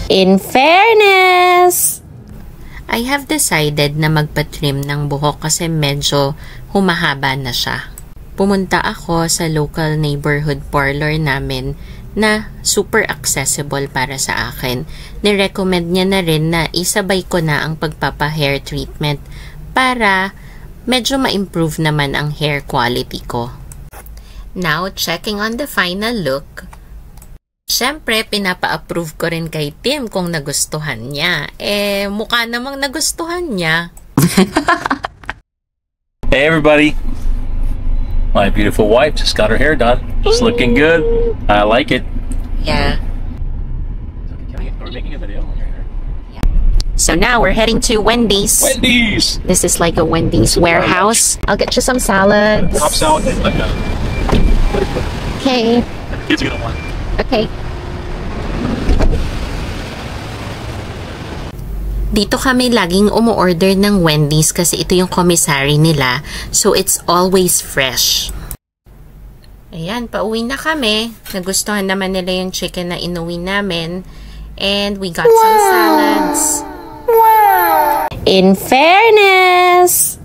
In fairness, I have decided na magpa-trim ng buhok kasi medyo humahaba na siya. Pumunta ako sa local neighborhood parlor namin na super accessible para sa akin. Nirecommend niya na rin na isabay ko na ang pagpapa-hair treatment para medyo ma-improve naman ang hair quality ko. Now, checking on the final look. Siyempre, pinapa-approve ko rin kay Tim kung nagustuhan niya. Mukha namang nagustuhan niya. Hey everybody. My beautiful wife just got her hair done. It's looking good. I like it. Yeah. We're making a video on your hair. So now we're heading to Wendy's. Wendy's! This is like a Wendy's warehouse. I'll get you some salads. Pop salad and like a... Okay. Kids are gonna want. Okay. Dito kami laging umu-order ng Wendy's kasi ito yung commissary nila. So, it's always fresh. Ayan, pauwi na kami. Nagustuhan naman nila yung chicken na inuwi namin. And we got some salads. In fairness,